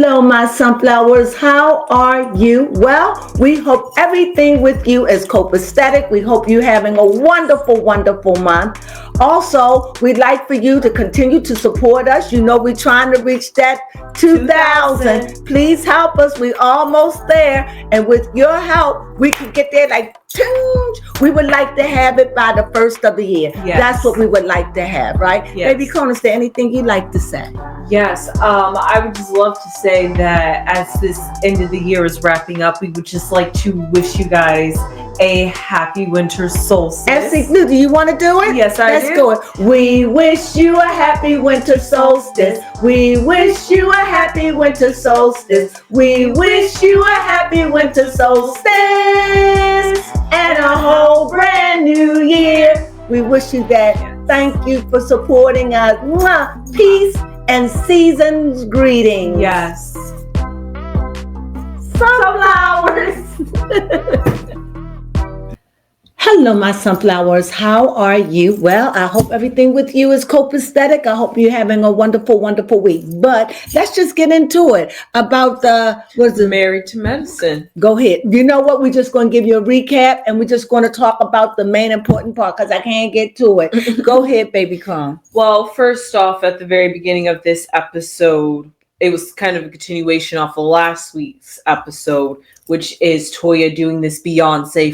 Hello, my sunflowers. How are you? Well, we hope everything with you is copacetic. We hope you're having a wonderful, wonderful month. Also, we'd like for you to continue to support us. You know, we're trying to reach that 2,000. Please help us. We're almost there. And with your help, we can get there like we would like to have it by the first of the year. Yes. That's what we would like to have, right? Yes. Baby Crone, is there anything you'd like to say? Yes, I would just love to say that as this end of the year is wrapping up, we would just like to wish you guys a happy winter solstice. Do you want to do it? Yes, Let's do it. We wish you a happy winter solstice. We wish you a happy winter solstice. We wish you a happy winter solstice and a whole brand new year. We wish you that. Thank you for supporting us. Mwah. Peace and season's greetings. Yes. Sunflowers. Hello, my sunflowers. How are you? Well, I hope everything with you is copacetic. I hope you're having a wonderful, wonderful week. But let's just get into it about Married to Medicine. Go ahead. You know what? We're just going to give you a recap, and we're just going to talk about the main important part because I can't get to it. Go ahead, baby Crone. Well, first off, at the very beginning of this episode, it was kind of a continuation off of last week's episode, which is Toya doing this Beyonce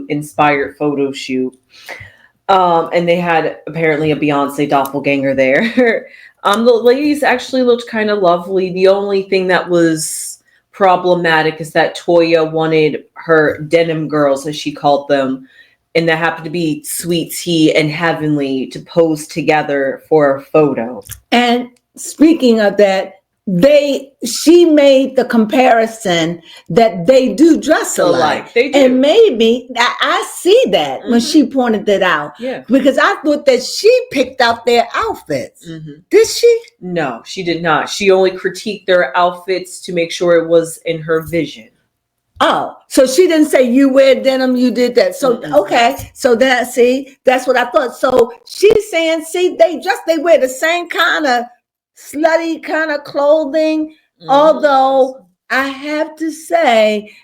inspired photo shoot. And they had apparently a Beyonce doppelganger there. The ladies actually looked kind of lovely. The only thing that was problematic is that Toya wanted her denim girls, as she called them, and that happened to be Sweet Tea and Heavenly, to pose together for a photo. And speaking of that, she made the comparison that they do dress alike. They do. And maybe I see that when she pointed that out. Yeah. Because I thought that she picked out their outfits. Mm-hmm. Did she? No, she did not. She only critiqued their outfits to make sure it was in her vision. Oh, so she didn't say you wear denim, you did that. So, okay. So that's what I thought. So she's saying, they wear the same kind of slutty kind of clothing. Although I have to say,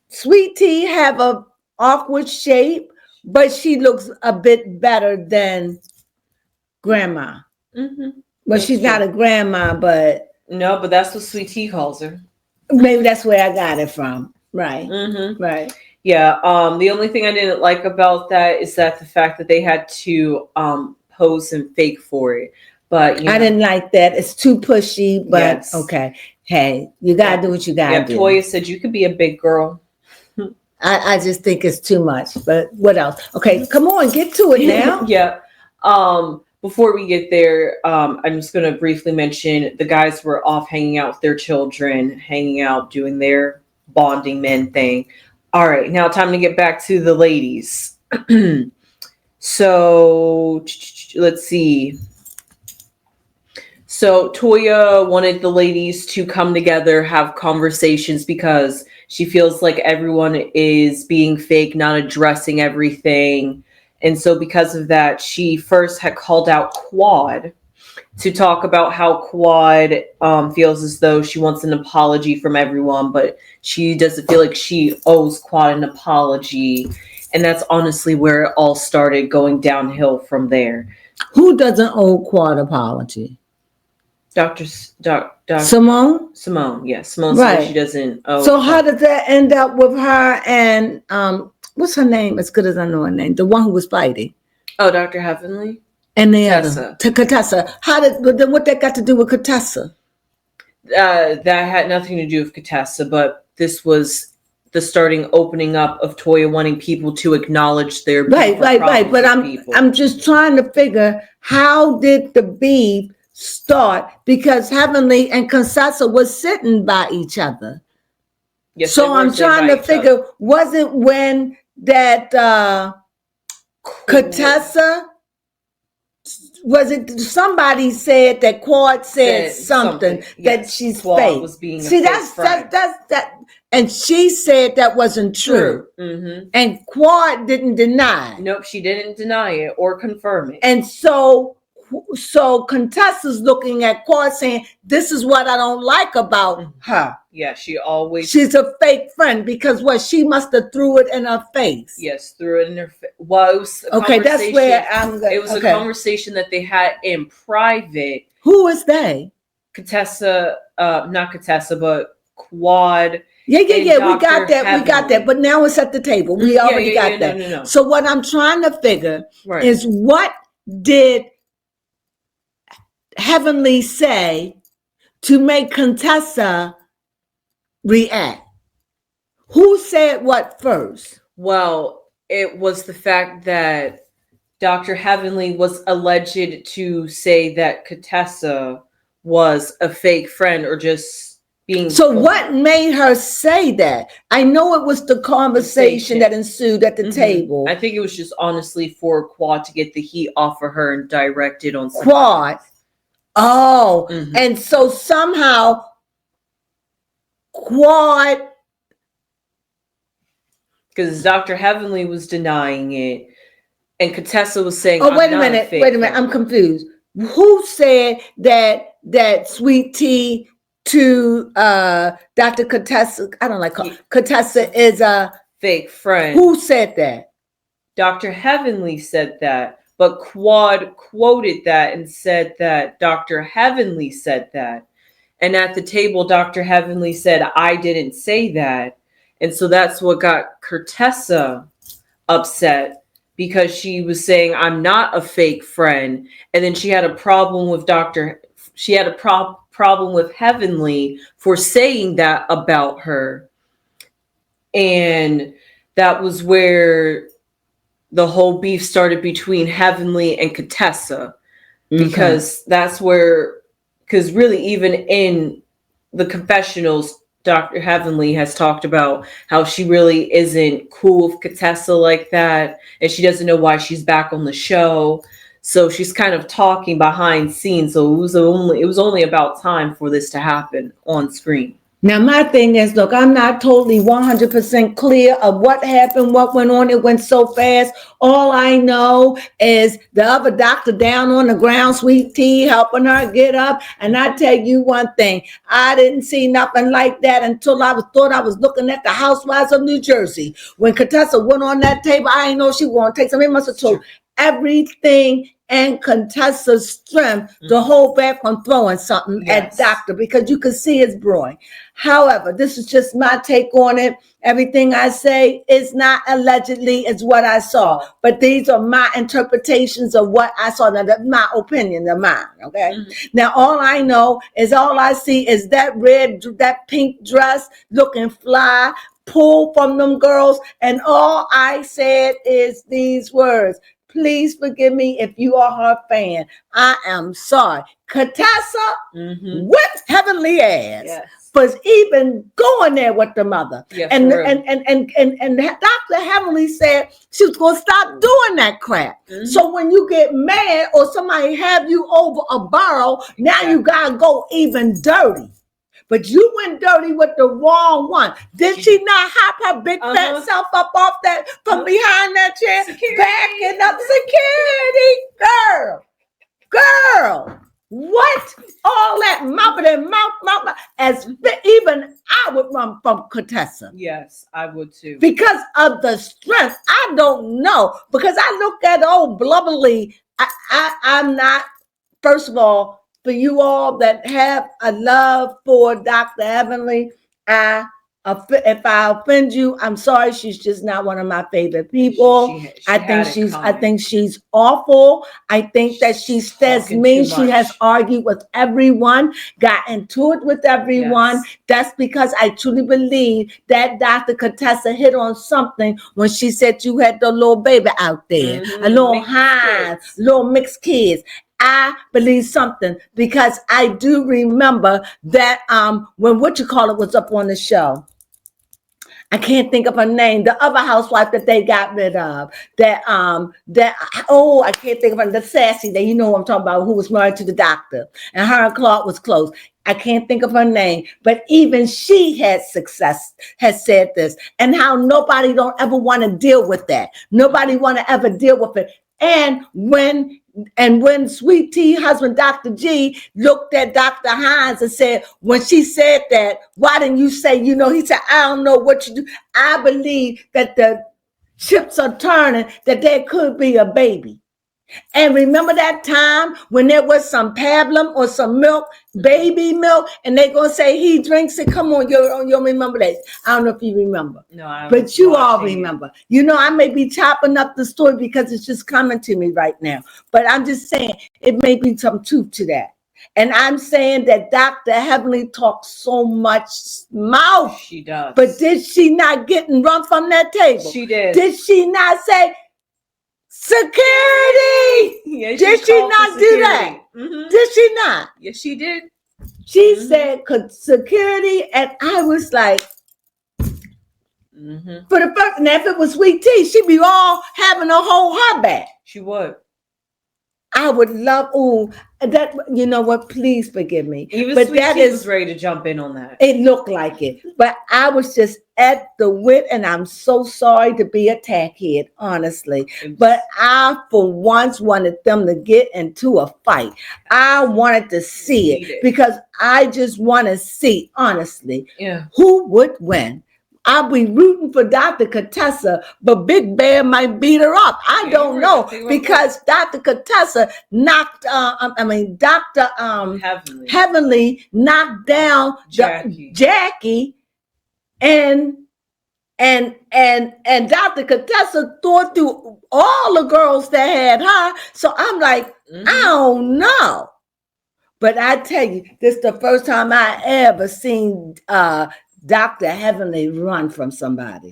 Sweet Tea have a awkward shape, but she looks a bit better than Grandma. Mm-hmm. But she's not a grandma, but... No, but that's what Sweet Tea calls her. Maybe that's where I got it from. Right. Mm-hmm. Right. Yeah. The only thing I didn't like about that is that the fact that they had to pose and fake for it. But I didn't like that. It's too pushy, but yes. Okay. Hey, you gotta do what you gotta do. Toya said you could be a big girl. I just think it's too much. But what else? Okay, come on, get to it now. Yeah. Before we get there, I'm just going to briefly mention the guys were off hanging out with their children, hanging out, doing their bonding men thing. All right, now time to get back to the ladies. So let's see. So Toya wanted the ladies to come together, have conversations, because she feels like everyone is being fake, not addressing everything. And so because of that, she first had called out Quad to talk about how Quad feels as though she wants an apology from everyone, but she doesn't feel like she owes Quad an apology. And that's honestly where it all started, going downhill from there. Who doesn't owe Quad apology? Dr. Simone? Simone, yes. Simone right. said she doesn't owe. So how did that end up with her and what's her name? As good as I know her name, the one who was fighting. Oh, Dr. Heavenly. And the Cortessa. other, to Cortessa. What that got to do with Cortessa? That had nothing to do with Cortessa, but this was the starting opening up of Toya wanting people to acknowledge their right. But I'm just trying to figure, how did the beef start? Because Heavenly and Cortessa was sitting by each other. Yes, so I'm trying to figure, was it when that Cortessa, was it somebody said that Quad said something that she's fake? Was being See, that's that, and she said that wasn't true. Mm-hmm. And Quad didn't deny. Nope, she didn't deny it or confirm it. And so So Contessa's looking at Quad saying, this is what I don't like about her. Yeah, she's a fake friend because she must have threw it in her face. Yes, threw it in her face. Well, it was that's where I'm going. It was a conversation that they had in private. Who is they? Contessa, not Contessa, but Quad. Yeah. We got that. We got that. But now it's at the table. We already got that. No. So what I'm trying to figure is, what did Heavenly say to make Contessa react? Who said what first? Well, it was the fact that Dr. Heavenly was alleged to say that Contessa was a fake friend or just being. So what made her say that? I know it was the conversation that ensued at the table. I think it was just honestly for Quad to get the heat off of her and direct it on Quad. Oh, and so somehow Quad, because Dr. Heavenly was denying it, and Contessa was saying, "Oh, wait a minute, I'm confused. Who said that Sweet Tea to Dr. Cortessa? I don't like her. Cortessa is a fake friend. Who said that? Dr. Heavenly said that, but Quad quoted that and said that Dr. Heavenly said that. And at the table, Dr. Heavenly said, I didn't say that. And so that's what got Cortessa upset, because she was saying, I'm not a fake friend. And then she had a problem with problem with Heavenly for saying that about her. And that was where the whole beef started between Heavenly and Cortessa, because that's where, because really even in the confessionals, Dr. Heavenly has talked about how she really isn't cool with Cortessa like that, and she doesn't know why she's back on the show. So she's kind of talking behind scenes. So it was only about time for this to happen on screen. Now, my thing is, look, I'm not totally 100% clear of what happened, what went on. It went so fast. All I know is the other doctor down on the ground, Sweet Tea, helping her get up. And I tell you one thing, I didn't see nothing like that until I thought I was looking at the Housewives of New Jersey. When Cortessa went on that table, I didn't know she was going to take something. It must have told everything and Contessa's strength to hold back from throwing something at Doctor, because you could see it's brewing. However, this is just my take on it. Everything I say is not allegedly, it's what I saw. But these are my interpretations of what I saw. Now, that's my opinion, of mine, okay? Now, all I know is all I see is that pink dress looking fly, pulled from them girls. And all I said is these words. Please forgive me if you are her fan. I am sorry. Cortessa whipped Heavenly ass for even going there with the mother. And Dr. Heavenly said she was going to stop doing that crap. So when you get mad or somebody have you over a barrel, now you got to go even dirty. But you went dirty with the wrong one. Did she not hop her big fat self up off that from behind that chair? Backing up security. Girl. What? All that mouth. As even I would run from Cortessa. Yes, I would too. Because of the strength. I don't know. Because I look at old blubbly. I'm not, first of all, for you all that have a love for Dr. Heavenly, if I offend you, I'm sorry. She's just not one of my favorite people. I think she's awful. I think that she says mean. She has argued with everyone, got into it with everyone. That's because I truly believe that Dr. Cortessa hit on something when she said you had the little baby out there, a little high, little mixed kids. I believe something because I do remember that when was up on the show. I can't think of her name. The other housewife that they got rid of. I can't think of her. The sassy that you know what I'm talking about, who was married to the doctor. And her and Clark was close. I can't think of her name. But even she had success, has said this. And how nobody don't ever want to deal with that. Nobody want to ever deal with it. And when And when Sweet Tea husband, Dr. G, looked at Dr. Hines and said, when she said that, why didn't you say, he said, I don't know what you do. I believe that the chips are turning, that there could be a baby. And remember that time when there was some pablum or some milk, baby milk, and they gonna say he drinks it. Come on, you'll remember that. I don't know if you remember. No, but you all remember. I may be chopping up the story because it's just coming to me right now. But I'm just saying it may be some truth to that. And I'm saying that Dr. Heavenly talks so much mouth. She does. But did she not get and run from that table? She did. Did she not say, security? Yeah, did she not do that? Mm-hmm. Did she not? Yes, she did. She said security, and I was like, for the first, and if it was Sweet Tea, she'd be all having a whole heart back. She would. I would love, that, you know what, please forgive me. Even but Sweet that Tea was ready to jump in on that. It looked like it. But I was just at the wit, and I'm so sorry to be a tackhead, honestly. But I, for once, wanted them to get into a fight. I wanted to see it because I just want to see, honestly, who would win. I'll be rooting for Dr. Cortessa, but Big Bear might beat her up. I don't know because Dr. Cortessa knocked, Dr. Heavenly knocked down Jackie, and Dr. Cortessa tore through all the girls that had her. So I'm like, I don't know. But I tell you, this is the first time I ever seen Dr. Heavenly run from somebody,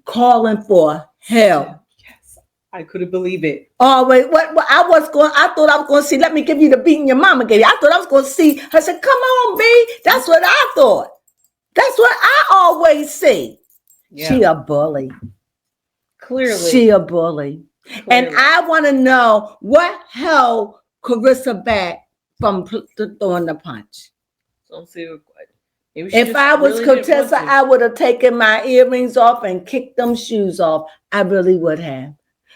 calling for help. Yes, I couldn't believe it. Oh, wait, what I thought I was going to see, let me give you the beating your mama gave you. I thought I was going to see her say, come on, B. That's what I thought. That's what I always see. Yeah. She a bully. Clearly. She a bully. Clearly. And I want to know what held Carissa back from throwing the punch. Don't see what. If I was Cortessa, I would have taken my earrings off and kicked them shoes off. I really would have.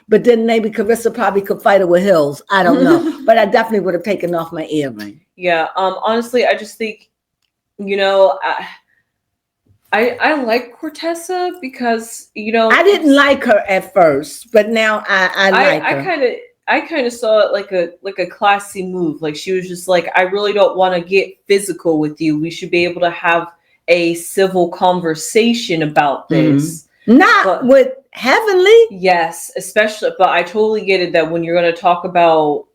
But then maybe Carissa probably could fight her with heels. I don't know. But I definitely would have taken off my earring. Yeah. Honestly, I just think, I like Cortessa because, I didn't like her at first, but now I like her. I kind of saw it like a classy move. Like she was just like, I really don't want to get physical with you. We should be able to have a civil conversation about this. Not with Heavenly. Yes, especially. But I totally get it that when you're going to talk about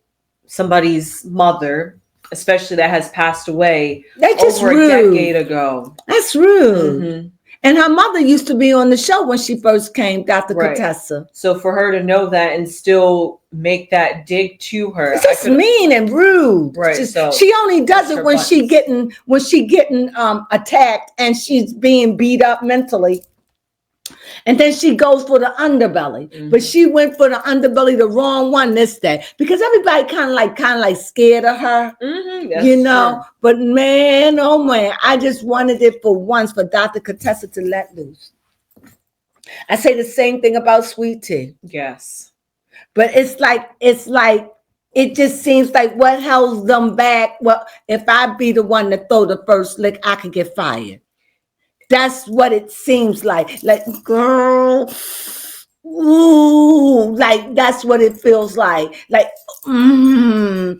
somebody's mother, especially that has passed away over a decade ago. That's rude. And her mother used to be on the show when she first came, Dr. Cortessa. So for her to know that and still make that dig to her, it's just mean and rude. Right. So she only does it when she getting attacked and she's being beat up mentally. And then she goes for the underbelly, but she went for the underbelly, the wrong one this day, because everybody kind of like scared of her, True. But man, oh man, I just wanted it for once for Dr. Cortessa to let loose. I say the same thing about Sweet Tea. Yes. But it's like, it just seems like what held them back. Well, if I be the one to throw the first lick, I could get fired. That's what it seems like. Like, girl, ooh, like that's what it feels like. Like, ooh,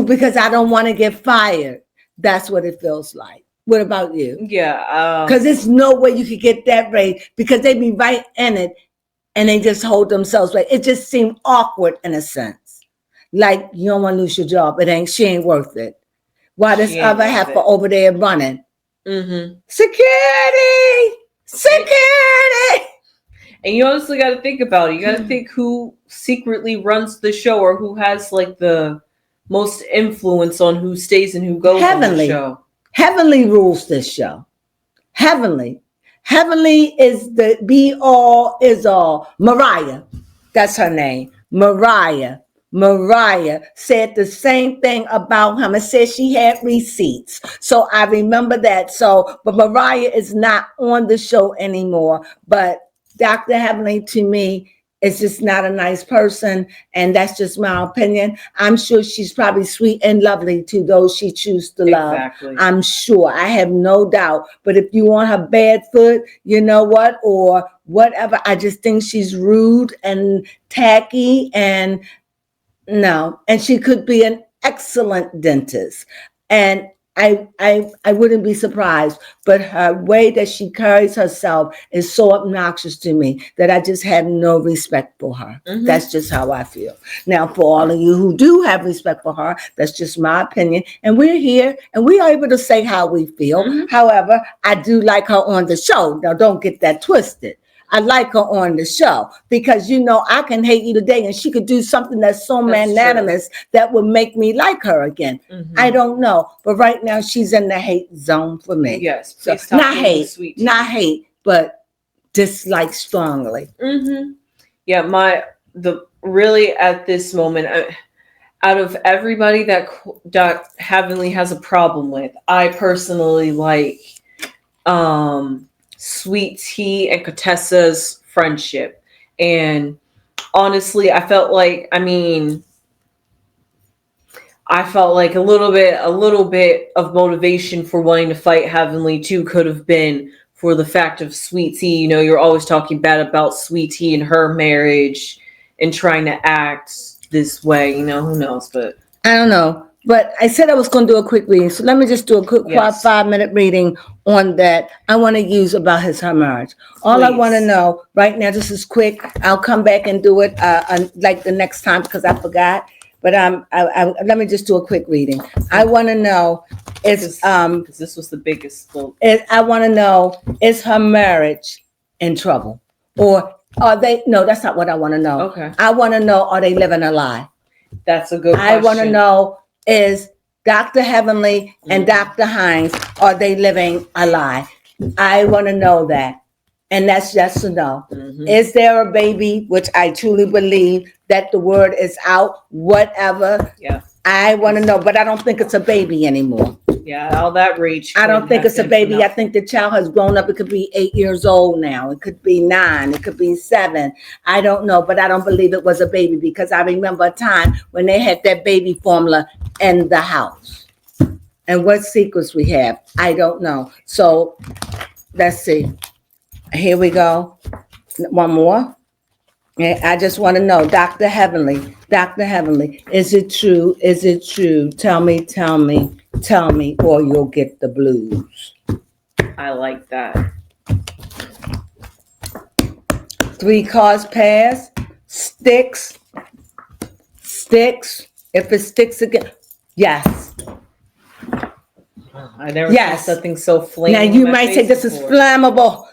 because I don't want to get fired. That's what it feels like. What about you? Yeah. Because there's no way you could get that raise because they be right in it and they just hold themselves right. It just seemed awkward in a sense. Like, you don't want to lose your job. She ain't worth it. While this other heifer over there running. Security! And you honestly got to think about it. You got to think who secretly runs the show or who has like the most influence on who stays and who goes on the show. Heavenly rules this show. Heavenly is the be all is all. Mariah, that's her name. Mariah said the same thing about him and said she had receipts. So I remember that. But Mariah is not on the show anymore. But Dr. Heavenly, to me, is just not a nice person, and that's just my opinion. I'm sure she's probably sweet and lovely to those she chooses to love. Exactly. I'm sure. I have no doubt. But if you want her bad foot, you know what, or whatever, I just think she's rude and tacky, and no. And she could be an excellent dentist. And I wouldn't be surprised, but her way that she carries herself is so obnoxious to me that I just have no respect for her. Mhm. That's just how I feel. Now, for all of you who do have respect for her, that's just my opinion. And we're here and we are able to say how we feel. Mhm. However, I do like her on the show. Now, don't get that twisted. I like her on the show because, you know, I can hate you today and she could do something that's so That's magnanimous that would make me like her again. Mhm. I don't know. But right now she's in the hate zone for me. Yes. So, Please stop not being hate, sweet. not hate, but dislike strongly. Mm-hmm. Yeah, really at this moment, out of everybody that Heavenly has a problem with, I personally like Sweet Tea and Cortessa's friendship. And honestly, I felt like a little bit of motivation for wanting to fight Heavenly too could have been for the fact of Sweet Tea. You know, you're always talking bad about Sweet Tea and her marriage and trying to act this way. You know, who knows? But I don't know. But I said I was going to do a quick reading. So let me just do a quick Yes. 5-minute reading on that. I want to use about her marriage. All I Please. want to know right now, this is quick. I'll come back and do it like the next time because I forgot. But let me just do a quick reading. I want to know is because this was the biggest book. I want to know, is her marriage in trouble? Or are they, no, that's not what I want to know. Okay, I want to know, are they living a lie? that's a good question. I want to know, is Dr. Heavenly and Dr. Hines, are they living a lie? I want to know that. And that's yes or no. Mhm. Is there a baby, which I truly believe that the word is out, whatever. Yeah. I want to know, but I don't think it's a baby anymore. Yeah, all that rage. I don't think it's a baby. I think the child has grown up. It could be 8 years old now. It could be 9. It could be 7. I don't know, but I don't believe it was a baby because I remember a time when they had that baby formula in the house. And what secrets we have, I don't know. So let's see. Here we go. One more. I just want to know, Dr. Heavenly, is it true? Is it true? Tell me, or you'll get the blues. I like that. 3 cards pass. Sticks. If it sticks again, yes. I never Yes. saw something so flaming. Now you might say this is flammable.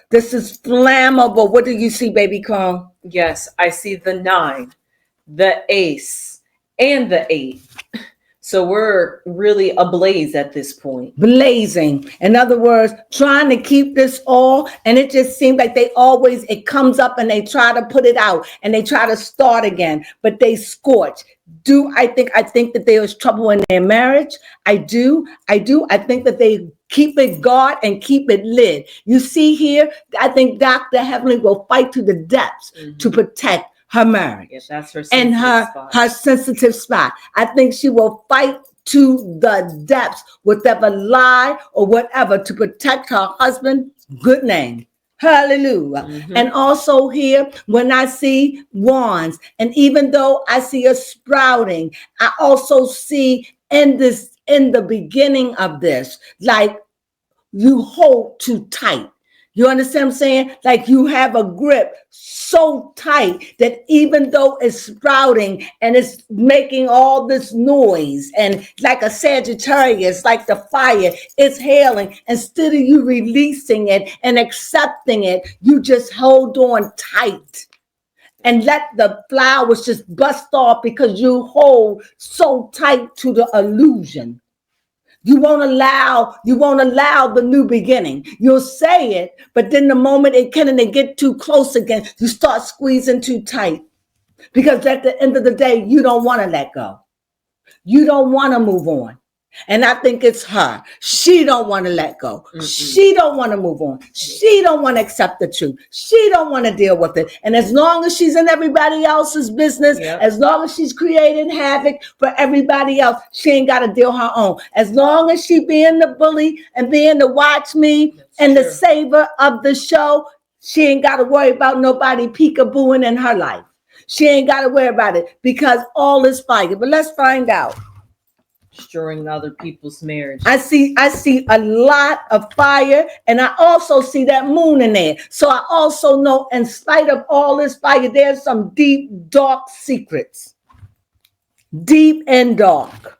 What do you see, baby Crone? Yes, I see the 9, the ace, and the 8. So we're really ablaze at this point. Blazing. In other words, trying to keep this all, and it just seems like it comes up and they try to put it out and they try to start again, but they scorch. I think that there is trouble in their marriage. I do. I think that they keep it guard and keep it lit. You see here, I think Dr. Heavenly will fight to the depths to protect her marriage. Yes, that's her And her sensitive spot. I think she will fight to the depths, whatever lie or whatever, to protect her husband's good name. Hallelujah. Mhm. And also here, when I see wands, and even though I see a sprouting, I also see in the beginning of this, like you hold too tight. You understand what I'm saying? Like you have a grip so tight that even though it's sprouting and it's making all this noise and like a Sagittarius, like the fire, it's hailing. Instead of you releasing it and accepting it, you just hold on tight and let the flowers just bust off because you hold so tight to the illusion. You won't allow the new beginning. You'll say it, but then the moment they get too close again, you start squeezing too tight. Because at the end of the day, you don't want to let go. You don't want to move on. And I think it's her. She don't want to let go. She don't want to move on. She don't want to accept the truth. She don't want to deal with it. And as long as she's in everybody else's business, as long as she's creating havoc for everybody else, she ain't got to deal her own. As long as she being the bully and being the watch me the saver of the show, she ain't got to worry about nobody peekabooing in her life. She ain't got to worry about it because all is fire. But let's find out. Destroying other people's marriage. I see a lot of fire, and I also see that moon in there. So I also know, in spite of all this fire, there's some deep, dark secrets. Deep and dark.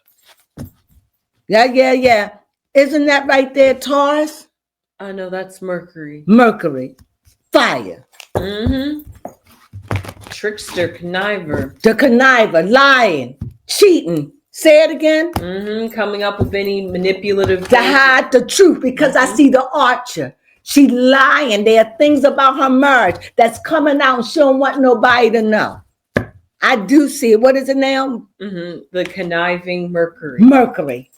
Yeah. Isn't that right there, Taurus? I know that's Mercury. Mercury. Fire. Trickster, conniver. The conniver, lying, cheating. Say it again. Coming up with any manipulative. To hide the truth, because I see the archer. She lying. There are things about her marriage that's coming out and she don't want nobody to know. I do see it. What is it now? The conniving Mercury. Mercury.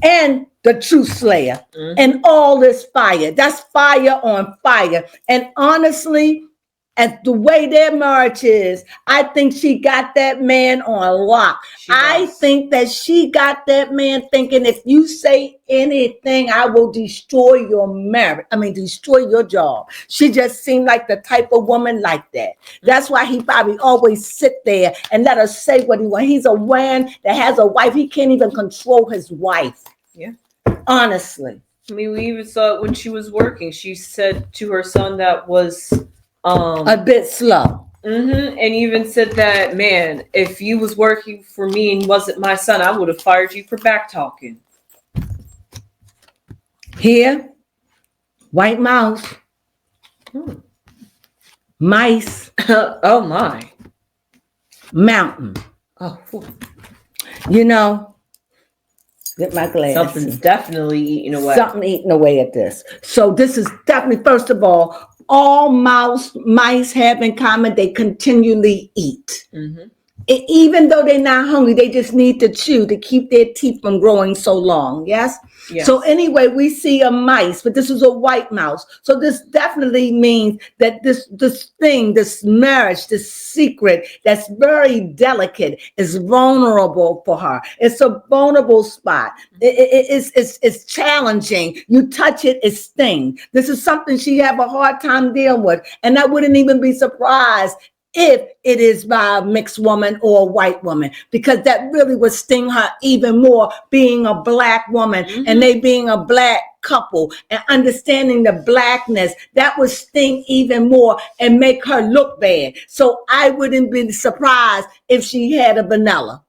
And the truth slayer. And all this fire. That's fire on fire. And honestly, as the way their marriage is, I think she got that man on lock. I think that she got that man thinking, if you say anything, I will destroy your marriage. Destroy your job. She just seemed like the type of woman like that. That's why he probably always sit there and let her say what he wants. He's a man that has a wife. He can't even control his wife. Yeah. Honestly. We even saw it when she was working. She said to her son that was... a bit slow. And even said that, man, if you was working for me and wasn't my son, I would have fired you for back talking. Here, white mouse. Mice. Oh my. Mountain. Oh. You know, get my glasses. Something's definitely eating away. Something eating away at this. So this is definitely, first of all mice have in common, they continually eat. Even though they're not hungry, they just need to chew to keep their teeth from growing so long. Yes? So anyway, we see a mice, but this is a white mouse. So this definitely means that this marriage, this secret that's very delicate is vulnerable for her. It's a vulnerable spot. It's challenging. You touch it, it stings. This is something she have a hard time dealing with. And I wouldn't even be surprised if it is by a mixed woman or a white woman, because that really would sting her even more, being a black woman and they being a black couple and understanding the blackness, that would sting even more and make her look bad. So I wouldn't be surprised if she had a vanilla.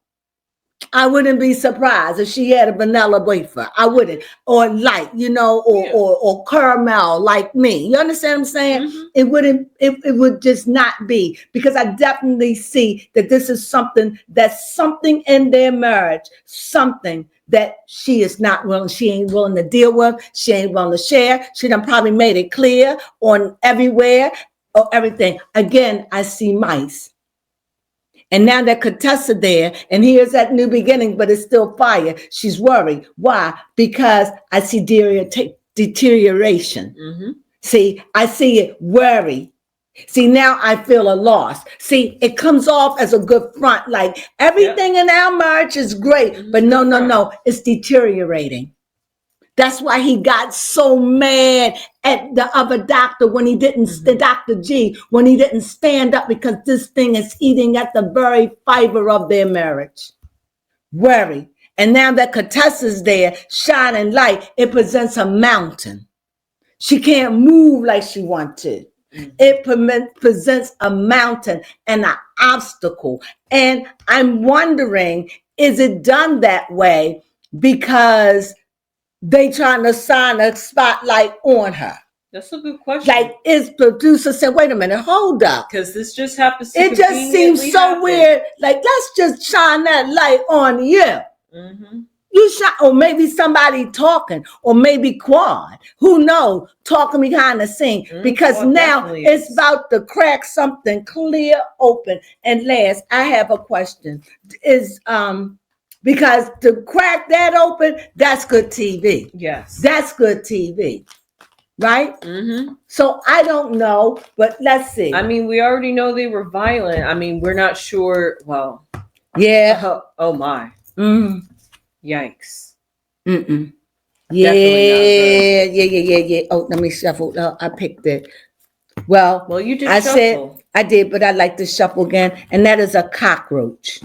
I wouldn't be surprised if she had a vanilla boyfriend. I wouldn't. Or light, or caramel like me. You understand what I'm saying? It would just not be, because I definitely see that this is something in their marriage, something that she ain't willing to deal with. She ain't willing to share. She done probably made it clear on everywhere or everything. Again, I see mice. And now that Cortessa there, and here's that new beginning, but it's still fire. She's worried. Why? Because I see deterioration. See, I see it worry. See, now I feel a loss. See, it comes off as a good front. Like everything in our marriage is great, but no, it's deteriorating. That's why he got so mad at the other doctor when he didn't, Dr. G, when he didn't stand up, because this thing is eating at the very fiber of their marriage. Worry. And now that Cortessa's there, shining light, it presents a mountain. She can't move like she wants to. It presents a mountain and an obstacle. And I'm wondering, is it done that way because they trying to shine a spotlight on her? That's a good question. Like, is producer saying, wait a minute, hold up. Because this just happens to it just seems so weird. Like, let's just shine that light on you. You shine, or maybe somebody talking, or maybe Quad, who knows, talking behind the scene, because now it's about to crack something clear open. And last, I have a question. Is Because to crack that open, that's good TV. Yes. That's good TV. Right? Mm-hmm. So I don't know, but let's see. I mean, we already know they were violent. I mean, we're not sure. Well, yeah. Oh my. Mm. Yikes. Mm-mm. Yeah. Oh, let me shuffle. I picked it. Well, you did I shuffle. said I did, but I like to shuffle again, and that is a cockroach.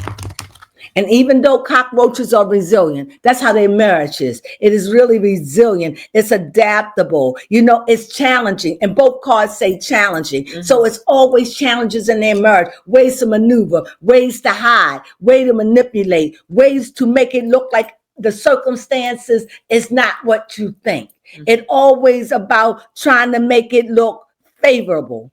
And even though cockroaches are resilient, that's how their marriage is. It is really resilient. It's adaptable. You know, it's challenging. And both cards say challenging. Mm-hmm. So it's always challenges in their marriage, ways to maneuver, ways to hide, way to manipulate, ways to make it look like the circumstances is not what you think. Mm-hmm. It's always about trying to make it look favorable.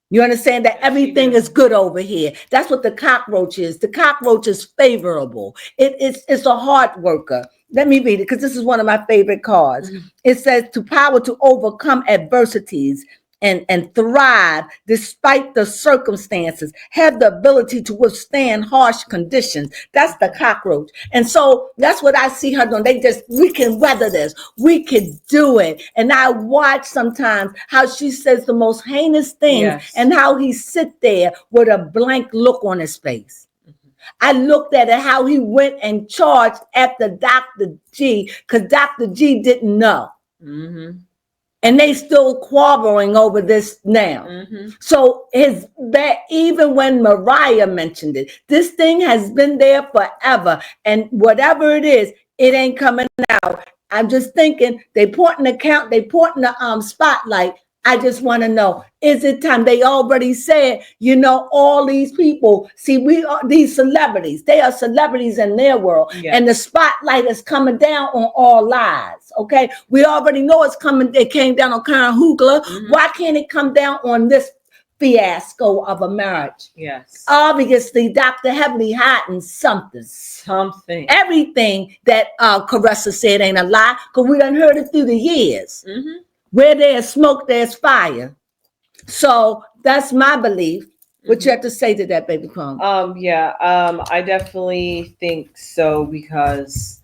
You understand that everything is good over here. That's what the cockroach is. The cockroach is favorable. It's a hard worker. Let me read it because this is one of my favorite cards. Mm-hmm. It says to power to overcome adversities and thrive despite the circumstances, have the ability to withstand harsh conditions. That's the cockroach. And so that's what I see her doing. We can weather this. We can do it. And I watch sometimes how she says the most heinous things. Yes. And how he sit there with a blank look on his face. Mm-hmm. I looked at it, how he went and charged after Dr. G, because Dr. G didn't know. Mm-hmm. And they still quarreling over this now. Mm-hmm. So even when Mariah mentioned it, this thing has been there forever. And whatever it is, it ain't coming out. I'm just thinking they pointing the spotlight. I just want to know, is it time? They already said, you know, all these people, see, we are these celebrities. They are celebrities in their world. Yes. And the spotlight is coming down on all lives, okay? We already know it's coming. It came down on Karen Hoogler. Mm-hmm. Why can't it come down on this fiasco of a marriage? Yes. Obviously, Dr. Heavily hiding something. Everything that Cortessa said ain't a lie, because we done heard it through the years. Mm-hmm. Where there's smoke, there's fire. So that's my belief. What mm-hmm. you have to say to that, baby Crone? I definitely think so because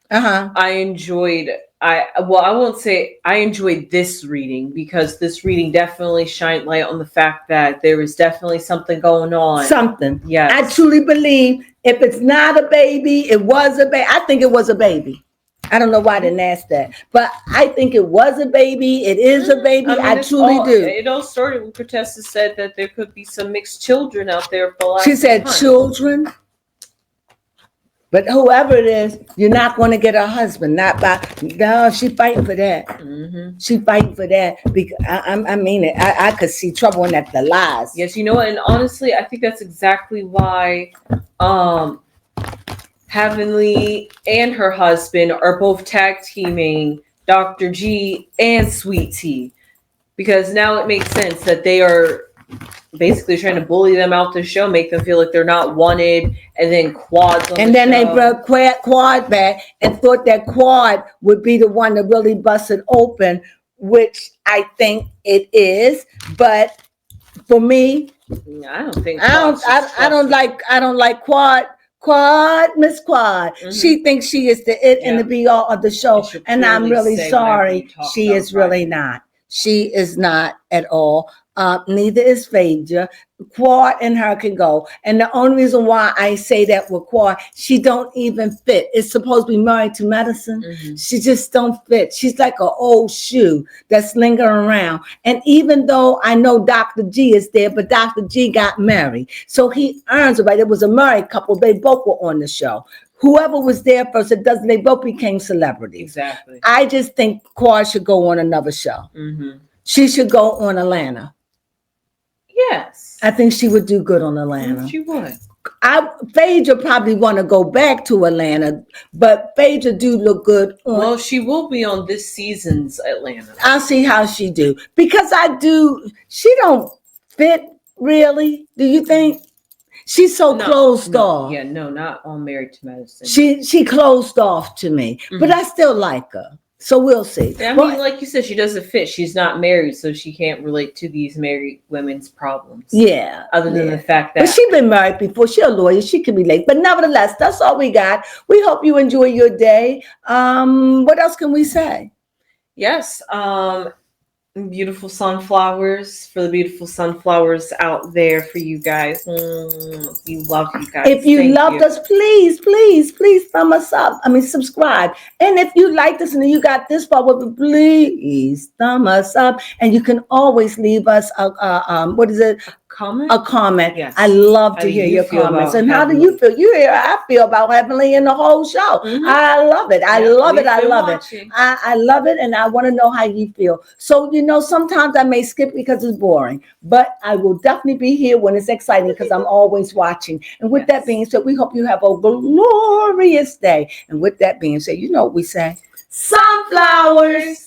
I enjoyed this reading because this reading definitely shined light on the fact that there is definitely something going on. Something. Yes. I truly believe if it's not a baby, it was a baby. I think it was a baby. I don't know why I didn't ask that, but I think it was a baby. It is a baby. I truly do. It all started when Cortessa said that there could be some mixed children out there. She said children, but whoever it is, you're not going to get a husband. No, she fighting for that. Mm-hmm. She fighting for that because I mean it. I could see trouble in that. The lies. Yes, you know, and honestly, I think that's exactly why. Heavenly and her husband are both tag teaming Dr. G and Sweet Tea because now it makes sense that they are basically trying to bully them out the show, make them feel like they're not wanted, and then Quad's on and then they brought Quad back and thought that Quad would be the one to really bust it open, which I think it is. But for me, I don't think I don't like Miss Quad. Mm-hmm. She thinks she is the it and the be all of the show. And I'm really sorry. She is really not. She is not at all. Neither is Phaedra. Quad and her can go. And the only reason why I say that with Quad, she don't even fit. It's supposed to be married to medicine. Mm-hmm. She just don't fit. She's like an old shoe that's lingering around. And even though I know Dr. G is there, but Dr. G got married. So he earns it, right? It was a married couple. They both were on the show. Whoever was there first, they both became celebrities. Exactly. I just think Quad should go on another show. Mm-hmm. She should go on Atlanta. Yes. I think she would do good on Atlanta. She would. Phaedra probably want to go back to Atlanta, but Phaedra do look good. Well, she will be on this season's Atlanta. I'll see how she do. Because she don't fit really. Do you think? She's so closed off. Yeah, no, not on Married to Medicine. She closed off to me, mm-hmm. but I still like her. So we'll see. I mean, like you said, she doesn't fit. She's not married, so she can't relate to these married women's problems. Yeah. Other than the fact that. But she's been married before. She's a lawyer. She can relate. But nevertheless, that's all we got. We hope you enjoy your day. What else can we say? Yes. Beautiful sunflowers for the beautiful sunflowers out there for you guys. We love you guys. If you loved us, please thumb us up. Subscribe. And if you like this and you got this far, please thumb us up. And you can always leave us a comment. A comment. Yes. I love to hear your comments. And how do you feel? You hear I feel about Heavenly in the whole show. Mm-hmm. I love it. I love it. I love it. And I want to know how you feel. So, sometimes I may skip because it's boring, but I will definitely be here when it's exciting because I'm always watching. And with that being said, we hope you have a glorious day. And with that being said, you know what we say? Sunflowers.